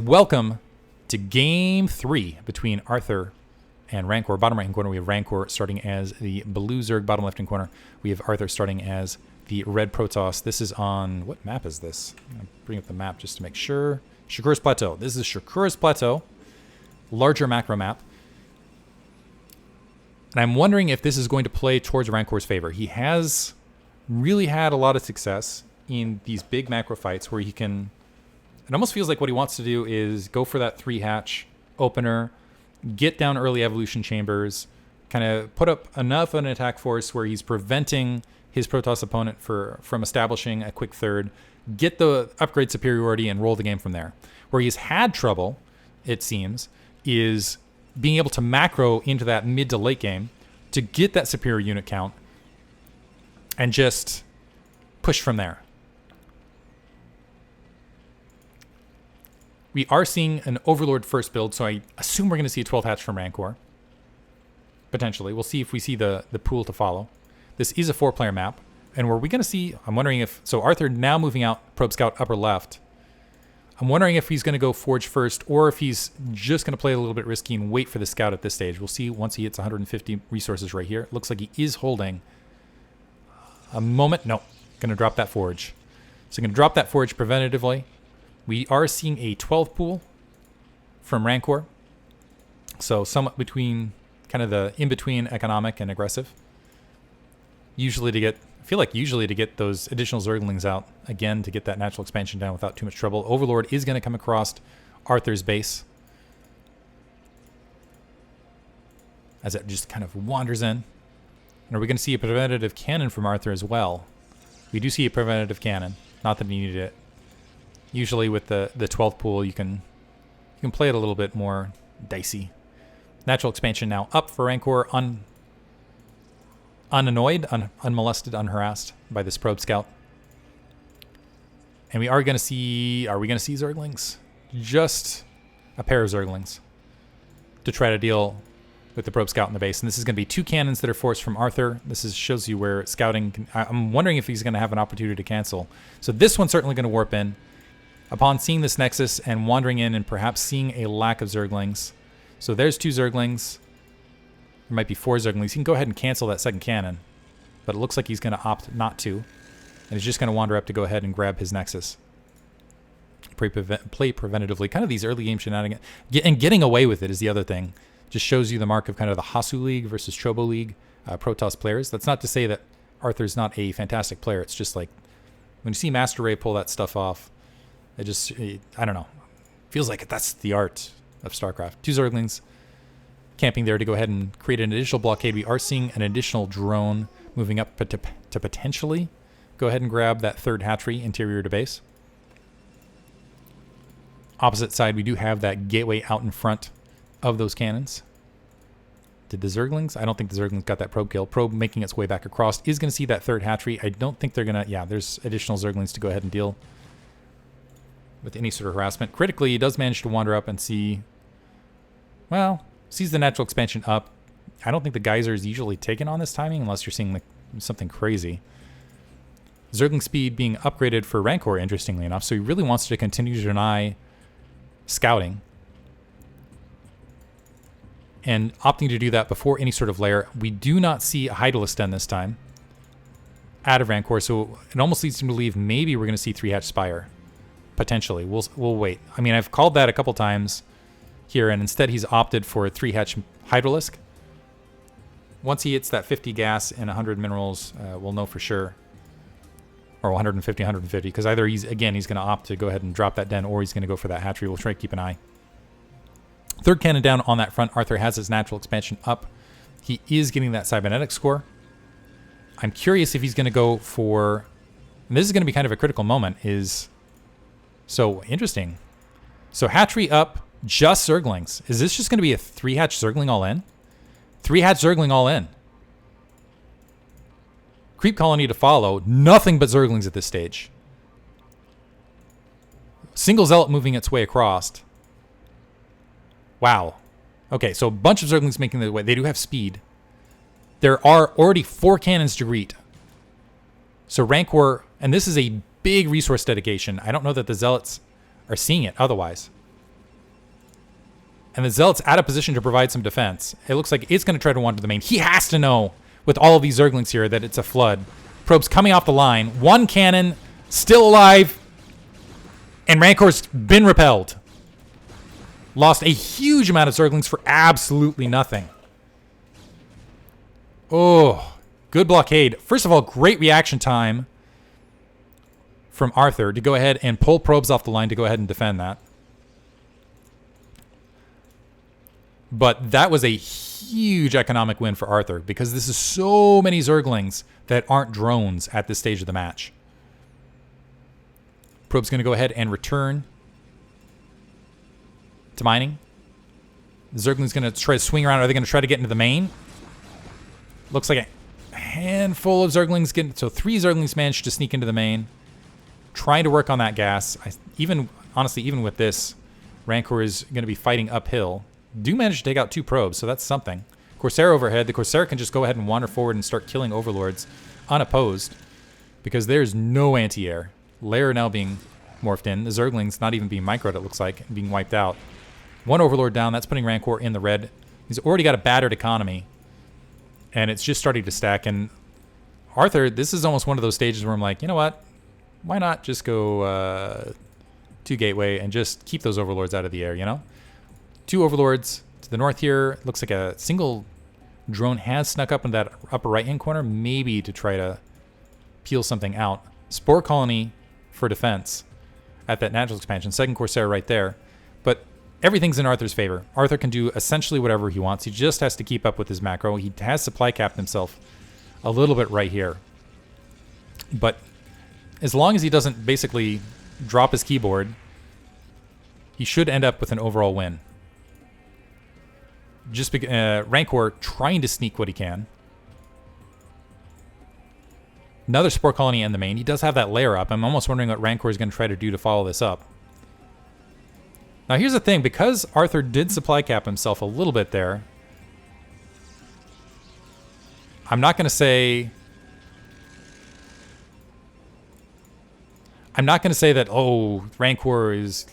Welcome to Game 3 between Arthur and Rancor. Bottom right-hand corner, we have Rancor starting as the blue Zerg. Bottom left-hand corner, we have Arthur starting as the red Protoss. This is on... what map is this? I'm going to bring up the map just to make sure. Shakura's Plateau. This is Shakura's Plateau. Larger macro map. And I'm wondering if this is going to play towards Rancor's favor. He has really had a lot of success in these big macro fights where he can... it almost feels like what he wants to do is go for that 3-hatch opener, get down early evolution chambers, kind of put up enough of an attack force where he's preventing his Protoss opponent from establishing a quick third, get the upgrade superiority, and roll the game from there. Where he's had trouble, it seems, is being able to macro into that mid to late game to get that superior unit count and just push from there. We are seeing an Overlord first build, so I assume we're going to see a 12th hatch from Rancor. Potentially. We'll see if we see the pool to follow. This is a 4-player map. And were we going to see... I'm wondering if... so Arthur now moving out Probe Scout upper left. I'm wondering if he's going to go Forge first or if he's just going to play a little bit risky and wait for the Scout at this stage. We'll see once he hits 150 resources right here. It looks like he is holding a moment. No. Going to drop that Forge. So going to drop that Forge preventatively. We are seeing a 12 pool from Rancor. So somewhat between kind of the in-between economic and aggressive. Usually to get, I feel like usually to get those additional Zerglings out, again, to get that natural expansion down without too much trouble. Overlord is going to come across Arthur's base as it just kind of wanders in. And are we going to see a preventative cannon from Arthur as well? We do see a preventative cannon. Not that he needed it. Usually with the 12th pool, you can play it a little bit more dicey. Natural expansion now up for Rancor, unannoyed, unmolested, unharassed by this Probe Scout. And we are going to see... are we going to see Zerglings? Just a pair of Zerglings to try to deal with the Probe Scout in the base. And this is going to be 2 cannons that are forced from Arthur. This shows you where scouting... I'm wondering if he's going to have an opportunity to cancel. So this one's certainly going to warp in. Upon seeing this Nexus and wandering in and perhaps seeing a lack of Zerglings. So there's 2 Zerglings. There might be 4 Zerglings. He can go ahead and cancel that second cannon. But it looks like he's going to opt not to. And he's just going to wander up to go ahead and grab his Nexus. Play preventatively. Kind of these early game shenanigans. And getting away with it is the other thing. Just shows you the mark of kind of the Choboleague versus Choboleague Protoss players. That's not to say that Arthur's not a fantastic player. It's just like when you see Master Ray pull that stuff off, it just, I don't know. Feels like that's the art of StarCraft. 2 Zerglings camping there to go ahead and create an additional blockade. We are seeing an additional drone moving up to potentially go ahead and grab that 3rd hatchery interior to base. Opposite side, we do have that gateway out in front of those cannons. Did the Zerglings? I don't think the Zerglings got that probe kill. Probe making its way back across is going to see that 3rd hatchery. I don't think they're going to... yeah, there's additional Zerglings to go ahead and deal with any sort of harassment. Critically, he does manage to wander up and see... well, sees the natural expansion up. I don't think the geyser is usually taken on this timing unless you're seeing like something crazy. Zergling speed being upgraded for Rancor, interestingly enough, so he really wants to continue to deny scouting. And opting to do that before any sort of layer. We do not see a Hydralisk Den this time out of Rancor, so it almost leads me to believe maybe we're going to see 3-hatch Spire. Potentially. We'll wait. I mean, I've called that a couple times here, and instead he's opted for a 3-hatch Hydralisk. Once he hits that 50 gas and 100 minerals, we'll know for sure. Or 150, 150, because either he's going to opt to go ahead and drop that den, or he's going to go for that hatchery. We'll try to keep an eye. 3rd cannon down on that front. Arthur has his natural expansion up. He is getting that cybernetic score. I'm curious if he's going to go for... and this is going to be kind of a critical moment, is... so, interesting. So, hatchery up, just Zerglings. Is this just going to be a 3-hatch Zergling all in? 3-hatch Zergling all in. Creep colony to follow. Nothing but Zerglings at this stage. Single Zealot moving its way across. Wow. Okay, so a bunch of Zerglings making their way. They do have speed. There are already 4 cannons to greet. So Rancor, and this is a big resource dedication. I don't know that the Zealots are seeing it otherwise. And the Zealot's out of position to provide some defense. It looks like it's going to try to wander the main. He has to know, with all of these Zerglings here, that it's a flood. Probe's coming off the line. One cannon, still alive. And Rancor's been repelled. Lost a huge amount of Zerglings for absolutely nothing. Oh, good blockade. First of all, great reaction time from Arthur to go ahead and pull probes off the line to go ahead and defend that. But that was a huge economic win for Arthur because this is so many Zerglings that aren't drones at this stage of the match. Probe's going to go ahead and return to mining. The Zergling's going to try to swing around. Are they going to try to get into the main? Looks like a handful of Zerglings getting... So 3 Zerglings managed to sneak into the main. Trying to work on that gas. Honestly, even with this, Rancor is going to be fighting uphill. Do manage to take out 2 probes, so that's something. Corsair overhead. The Corsair can just go ahead and wander forward and start killing Overlords unopposed because there's no anti-air. Lair now being morphed in. The Zerglings not even being microed, it looks like, and being wiped out. 1 Overlord down. That's putting Rancor in the red. He's already got a battered economy, and it's just starting to stack. And Arthur, this is almost one of those stages where I'm like, you know what? Why not just go to Gateway and just keep those Overlords out of the air, you know? 2 Overlords to the north here. Looks like a single drone has snuck up in that upper right-hand corner, maybe to try to peel something out. Spore Colony for defense at that natural expansion. 2nd Corsair right there. But everything's in Arthur's favor. Arthur can do essentially whatever he wants. He just has to keep up with his macro. He has supply capped himself a little bit right here. But as long as he doesn't basically drop his keyboard, he should end up with an overall win. Just Rancor trying to sneak what he can. Another Spore Colony in the main. He does have that layer up. I'm almost wondering what Rancor is going to try to do to follow this up. Now here's the thing. Because Arthur did supply cap himself a little bit there, I'm not going to say... that, oh, Rancor is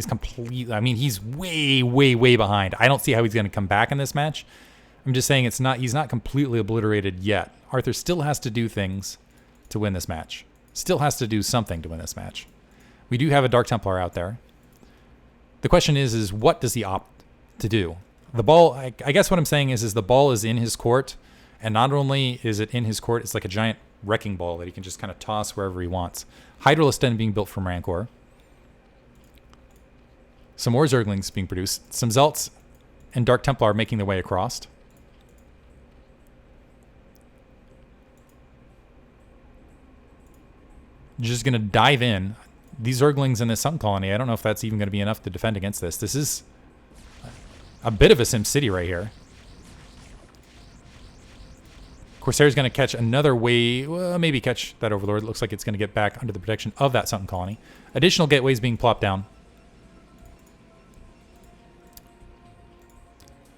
completely... I mean, he's way, way, way behind. I don't see how he's going to come back in this match. I'm just saying he's not completely obliterated yet. Arthur still has to do things to win this match. Still has to do something to win this match. We do have a Dark Templar out there. The question is what does he opt to do? The ball, I guess what I'm saying is the ball is in his court, and not only is it in his court, it's like a giant wrecking ball that he can just kind of toss wherever he wants. Hydraliston being built from Rancor. Some more Zerglings being produced. Some Zealots and Dark Templar making their way across. Just going to dive in. These Zerglings in this Sun Colony, I don't know if that's even going to be enough to defend against this. This is a bit of a Sim City right here. Corsair's going to catch another wave. Well, maybe catch that Overlord. It looks like it's going to get back under the protection of that Sun Colony. Additional gateways being plopped down.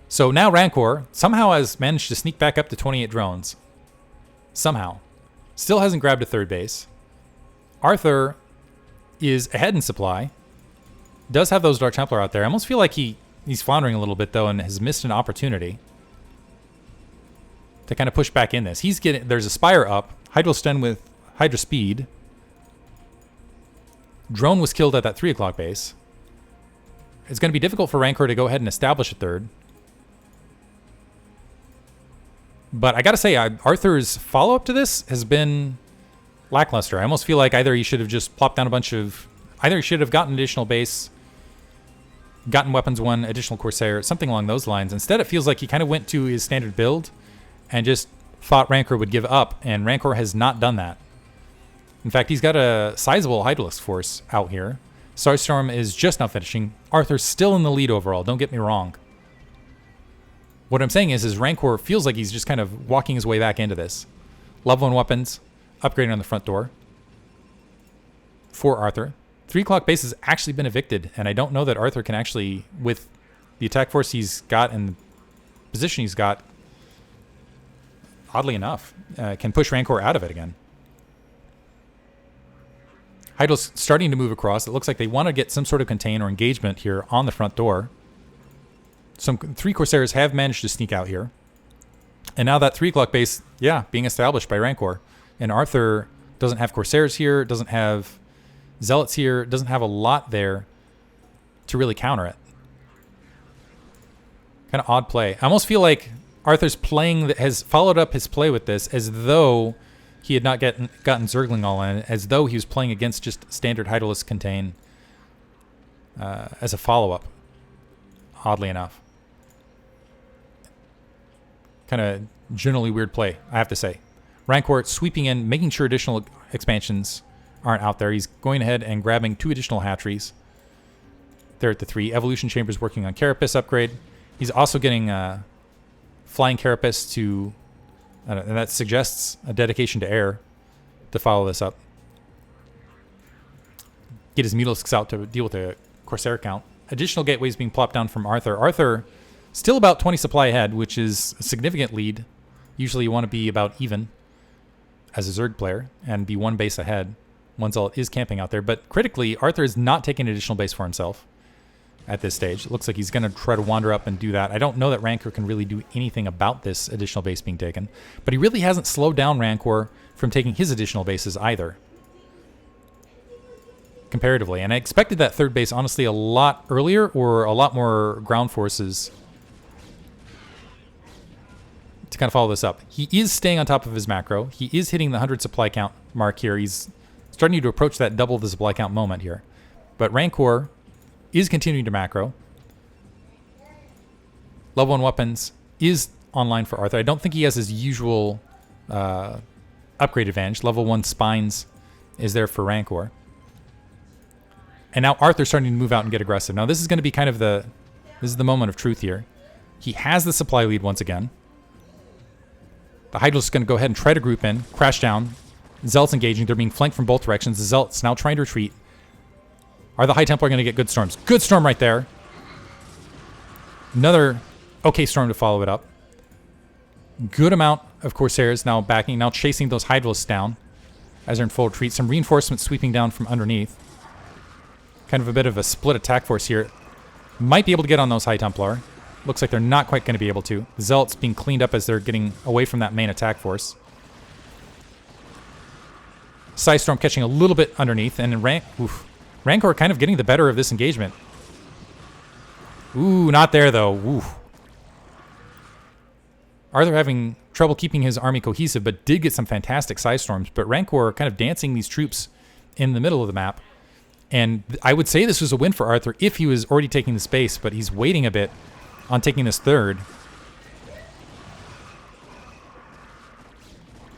So now Rancor somehow has managed to sneak back up to 28 drones. Somehow. Still hasn't grabbed a 3rd base. Arthur is ahead in supply. Does have those Dark Templar out there. I almost feel like he's floundering a little bit, though, and has missed an opportunity to kind of push back in this. There's a Spire up. Hydraliston with Hydra Speed. Drone was killed at that 3 o'clock base. It's going to be difficult for Rancor to go ahead and establish a 3rd. But I got to say, Arthur's follow-up to this has been lackluster. I almost feel like either he should have just plopped down either he should have gotten additional base, gotten weapons 1, additional Corsair, something along those lines. Instead, it feels like he kind of went to his standard build and just thought Rancor would give up, and Rancor has not done that. In fact, he's got a sizable Hydralisk force out here. Starstorm is just now finishing. Arthur's still in the lead overall, don't get me wrong. What I'm saying is Rancor feels like he's just kind of walking his way back into this. Level 1 weapons, upgrading on the front door for Arthur. 3 o'clock base has actually been evicted, and I don't know that Arthur can actually, with the attack force he's got and the position he's got, oddly enough, can push Rancor out of it again. Hydra's starting to move across. It looks like they want to get some sort of contain or engagement here on the front door. Some 3 Corsairs have managed to sneak out here. And now that 3 o'clock base, yeah, being established by Rancor. And Arthur doesn't have Corsairs here, doesn't have Zealots here, doesn't have a lot there to really counter it. Kind of odd play. I almost feel like Arthur's playing has followed up his play with this as though he had not gotten Zergling all in, as though he was playing against just standard Hydralisk contain as a follow-up, oddly enough. Kind of generally weird play, I have to say. Rancor sweeping in, making sure additional expansions aren't out there. He's going ahead and grabbing 2 additional hatcheries. There at the 3. Evolution Chambers working on Carapace upgrade. He's also getting Flying Carapace to, and that suggests a dedication to air to follow this up. Get his Mutalisks out to deal with the Corsair count. Additional gateways being plopped down from Arthur. Arthur still about 20 supply ahead, which is a significant lead. Usually you want to be about even as a Zerg player and be 1 base ahead. 1 Zealot is camping out there, but critically, Arthur is not taking an additional base for himself at this stage. It looks like he's going to try to wander up and do that. I don't know that Rancor can really do anything about this additional base being taken, but he really hasn't slowed down Rancor from taking his additional bases either, comparatively. And I expected that 3rd base, honestly, a lot earlier or a lot more ground forces to kind of follow this up. He is staying on top of his macro. He is hitting the 100 supply count mark here. He's starting to approach that double the supply count moment here. But Rancor is continuing to macro. Level 1 weapons is online for Arthur. I don't think he has his usual upgrade advantage. Level 1 spines is there for Rancor. And now Arthur's starting to move out and get aggressive. Now this is going to be kind of this is the moment of truth here. He has the supply lead once again. The Hydra's going to go ahead and try to group in, crash down. Zealots engaging. They're being flanked from both directions. The Zealots now trying to retreat. Are the High Templar going to get good storms? Good storm right there. Another okay storm to follow it up. Good amount of Corsairs now backing, now chasing those Hydralisks down as they're in full retreat. Some reinforcements sweeping down from underneath. Kind of a bit of a split attack force here. Might be able to get on those High Templar. Looks like they're not quite going to be able to. The Zealots being cleaned up as they're getting away from that main attack force. Psystorm catching a little bit underneath, and Rancor kind of getting the better of this engagement. Ooh, not there though. Ooh. Arthur having trouble keeping his army cohesive, but did get some fantastic Psystorms. But Rancor kind of dancing these troops in the middle of the map. And I would say this was a win for Arthur if he was already taking the space, but he's waiting a bit on taking this 3rd.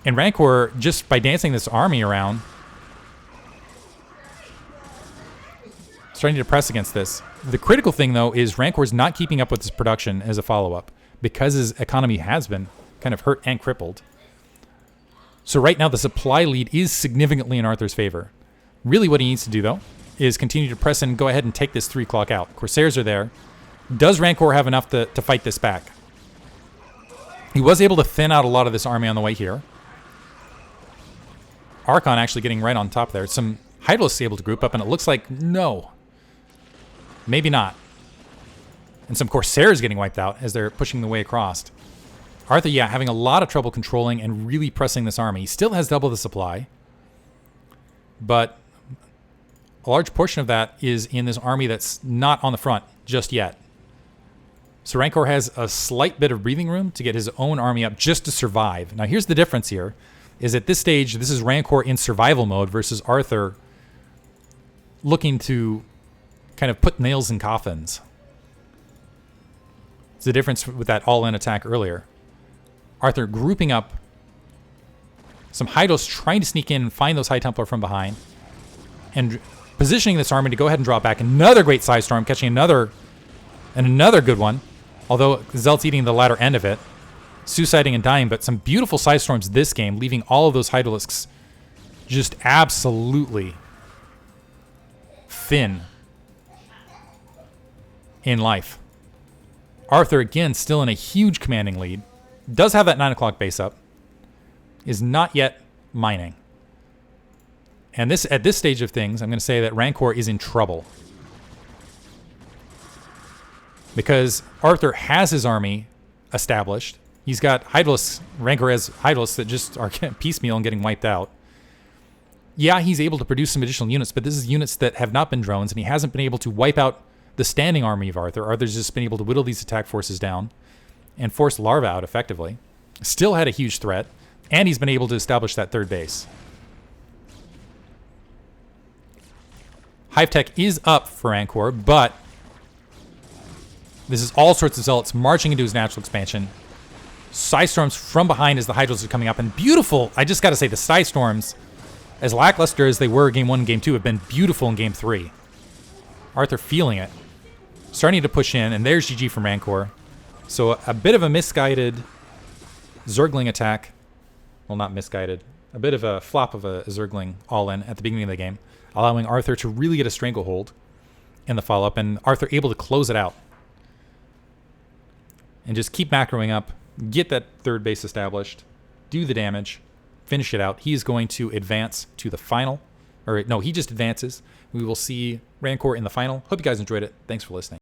And Rancor, just by dancing this army around, starting to press against this. The critical thing, though, is Rancor's not keeping up with his production as a follow-up because his economy has been kind of hurt and crippled. So right now, the supply lead is significantly in Arthur's favor. Really what he needs to do, though, is continue to press in and go ahead and take this 3 o'clock out. Corsairs are there. Does Rancor have enough to fight this back? He was able to thin out a lot of this army on the way here. Archon actually getting right on top there. Some Hydralisks able to group up, and it looks like no. Maybe not. And some Corsairs getting wiped out as they're pushing the way across. Arthur, yeah, having a lot of trouble controlling and really pressing this army. He still has double the supply. But a large portion of that is in this army that's not on the front just yet. So Rancor has a slight bit of breathing room to get his own army up just to survive. Now here's the difference here, is at this stage, this is Rancor in survival mode versus Arthur looking to kind of put nails in coffins. It's the difference with that all-in attack earlier. Arthur grouping up some Hydos trying to sneak in and find those High Templar from behind, and positioning this army to go ahead and draw back. Another great Psystorm, catching another good one, although Zealot's eating the latter end of it, suiciding and dying, but some beautiful Psystorms this game, leaving all of those Hydralisks just absolutely thin in life. Arthur, again, still in a huge commanding lead. Does have that 9 o'clock base up. Is not yet mining. And this, at this stage of things, I'm going to say that Rancor is in trouble. because Arthur has his army established. He's got Hydralisks, Rancor as Hydralisks that just are piecemeal and getting wiped out. Yeah, he's able to produce some additional units, but this is units that have not been drones, and he hasn't been able to wipe out the standing army of Arthur. Arthur's just been able to whittle these attack forces down and force Larva out effectively. Still had a huge threat, and he's been able to establish that third base. Hive Tech is up for Rancor, but this is all sorts of Zealots marching into his natural expansion. Psystorms from behind as the Hydras are coming up, and beautiful. I just got to say, the Psystorms, as lackluster as they were Game 1 and Game 2, have been beautiful in Game 3. Arthur feeling it. Starting to push in, and there's GG from Rancor. So a bit of a misguided Zergling attack. Well, not misguided. A bit of a flop of a Zergling all-in at the beginning of the game, allowing Arthur to really get a stranglehold in the follow-up, and Arthur able to close it out. And just keep macroing up, get that third base established, do the damage, finish it out. He is going to advance to the final. Or no, he just advances. We will see Rancor in the final. Hope you guys enjoyed it. Thanks for listening.